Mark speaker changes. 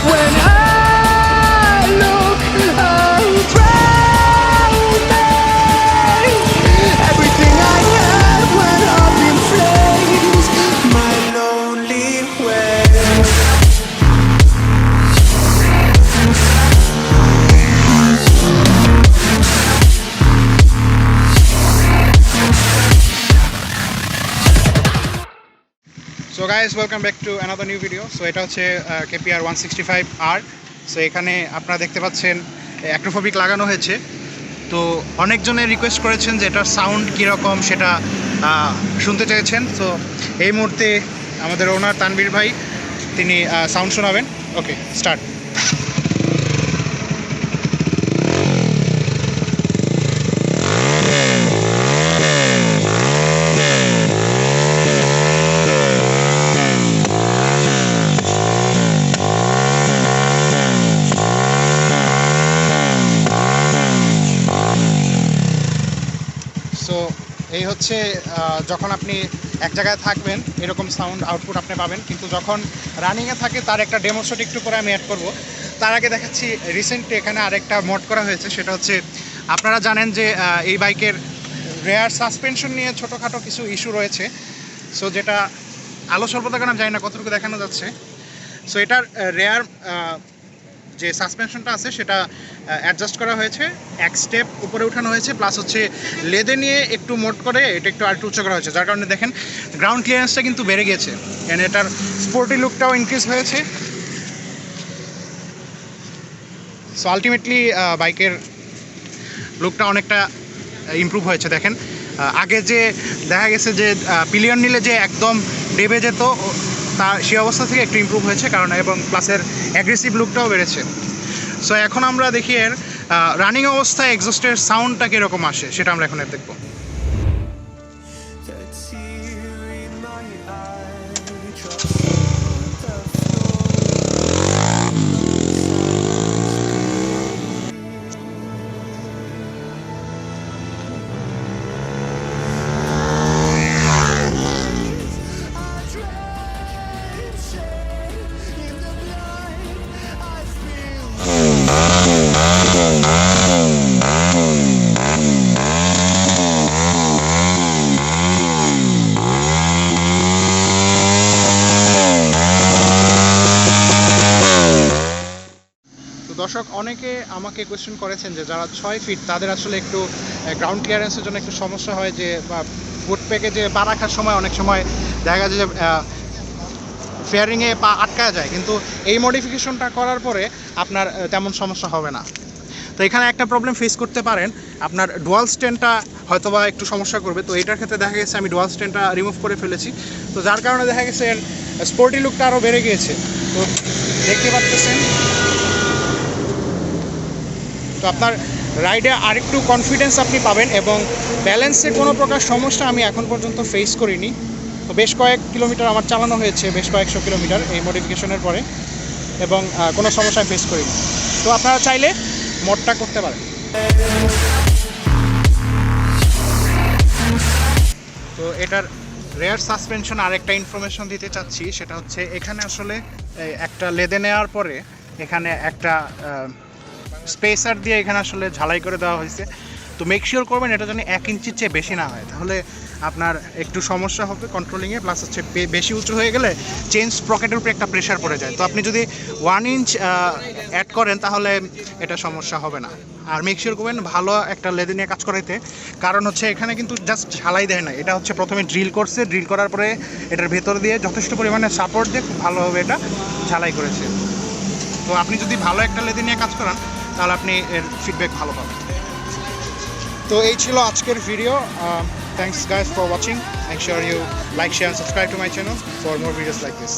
Speaker 1: when I look around me. Everything I had went up in flames, my lonely way.
Speaker 2: So guys, welcome back to another new video. So এটা হচ্ছে KPR 165R. So এখানে আপনারা দেখতে পাচ্ছেন অ্যাক্রোফোবিক লাগানো হয়েছে। তো অনেকজনে রিকোয়েস্ট করেছেন যে এটার সাউন্ড কীরকম সেটা শুনতে চেয়েছেন। সো এই মুহূর্তে আমাদের ওনার তানবীর ভাই তিনি সাউন্ড শোনাবেন। ওকে, স্টার্ট। সো এই হচ্ছে যখন আপনি এক জায়গায় থাকবেন এরকম সাউন্ড আউটপুট আপনি পাবেন, কিন্তু যখন রানিংয়ে থাকে তার একটা ডেমোস্ট্রেট একটু করে আমি অ্যাড করব। তার আগে দেখাচ্ছি রিসেন্টলি এখানে আরেকটা মোড করা হয়েছে। সেটা হচ্ছে আপনারা জানেন যে এই বাইকের রেয়ার সাসপেনশন নিয়ে ছোটোখাটো কিছু ইস্যু রয়েছে। সো যেটা আলো স্বল্পতার কারণে আমি জানি না কতটুকু দেখানো যাচ্ছে। সো এটার রেয়ার যে সাসপেনশনটা আছে সেটা অ্যাডজাস্ট করা হয়েছে, এক স্টেপ উপরে উঠানো হয়েছে, প্লাস হচ্ছে লেদে নিয়ে একটু মোড করে এটা একটু আরেকটু উচ্চ করা হয়েছে, যার কারণে দেখেন গ্রাউন্ড ক্লিয়ারেন্সটা কিন্তু বেড়ে গিয়েছে, এন্ড এটার স্পোর্টি লুকটাও ইনক্রিজ হয়েছে। সো আলটিমেটলি বাইকের লুকটা অনেকটা ইমপ্রুভ হয়েছে। দেখেন আগে যে দেখা গেছে যে পিলিয়ন নিলে যে একদম ডেবে যেত, তা সেই অবস্থা থেকে একটু ইমপ্রুভ হয়েছে কারণ, এবং প্লাসের অ্যাগ্রেসিভ লুকটাও বেড়েছে। সো এখন আমরা দেখি এর রানিং অবস্থায় এক্সস্টের সাউন্ডটা কীরকম আসে সেটা আমরা এখন দেখব। দর্শক অনেকে আমাকে কোয়েশ্চেন করেছেন যে যারা 6 ফিট তাদের আসলে একটু গ্রাউন্ড ক্লিয়ারেন্সের জন্য একটু সমস্যা হয়, যে ফুট প্যাকে যে পা রাখার সময় অনেক সময় দেখা যায় যে ফেয়ারিংয়ে পা আটকা যায়, কিন্তু এই মডিফিকেশনটা করার পরে আপনার তেমন সমস্যা হবে না। তো এখানে একটা প্রবলেম ফেস করতে পারেন, আপনার ডুয়াল স্ট্যান্ডটা হয়তোবা একটু সমস্যা করবে। তো এটার ক্ষেত্রে দেখা গেছে আমি ডুয়াল স্ট্যান্ডটা রিমুভ করে ফেলেছি, তো যার কারণে দেখা গেছে এর স্পোর্টি লুকটা আরও বেড়ে গিয়েছে। তো দেখতে পাচ্ছেন, তো আপনার রাইডে আরেকটু কনফিডেন্স আপনি পাবেন, এবং ব্যালেন্সে কোনো প্রকার সমস্যা আমি এখন পর্যন্ত ফেস করিনি। তো বেশ কয়েক কিলোমিটার আমার চালানো হয়েছে, বেশ কয়েকশো কিলোমিটার এই মডিফিকেশনের পরে, এবং কোনো সমস্যা ফেস করিনি। তো আপনারা চাইলে মোডটা করতে পারেন। তো এটার রেয়ার সাসপেনশন আরেকটা ইনফরমেশন দিতে চাচ্ছি, সেটা হচ্ছে এখানে আসলে একটা লেদে নেওয়ার পরে এখানে একটা স্পেসার দিয়ে এখানে আসলে ঝালাই করে দেওয়া হয়েছে। তো মেক শিওর করবেন এটা যেন 1 ইঞ্চির চেয়ে বেশি না হয়, তাহলে আপনার একটু সমস্যা হবে কন্ট্রোলিংয়ে। প্লাস হচ্ছে বেশি উঁচু হয়ে গেলে চেইন স্প্রকেটের উপরে একটা প্রেশার পড়ে যায়। তো আপনি যদি 1 ইঞ্চ অ্যাড করেন তাহলে এটা সমস্যা হবে না। আর মেক শিওর করবেন ভালো একটা লেদে নিয়ে কাজ করাইতে, কারণ হচ্ছে এখানে কিন্তু জাস্ট ঝালাই দেয় না, এটা হচ্ছে প্রথমে ড্রিল করছে, ড্রিল করার পরে এটার ভেতর দিয়ে যথেষ্ট পরিমাণে সাপোর্ট দিয়ে খুব ভালোভাবে এটা ঝালাই করেছে। তো আপনি যদি ভালো একটা লেদে নিয়ে কাজ করান তাহলে আপনি এর ফিডব্যাক ভালো পাবেন। তো এই ছিল আজকের video. Thanks guys for watching. Make sure you like, share and subscribe to my channel for more videos like this.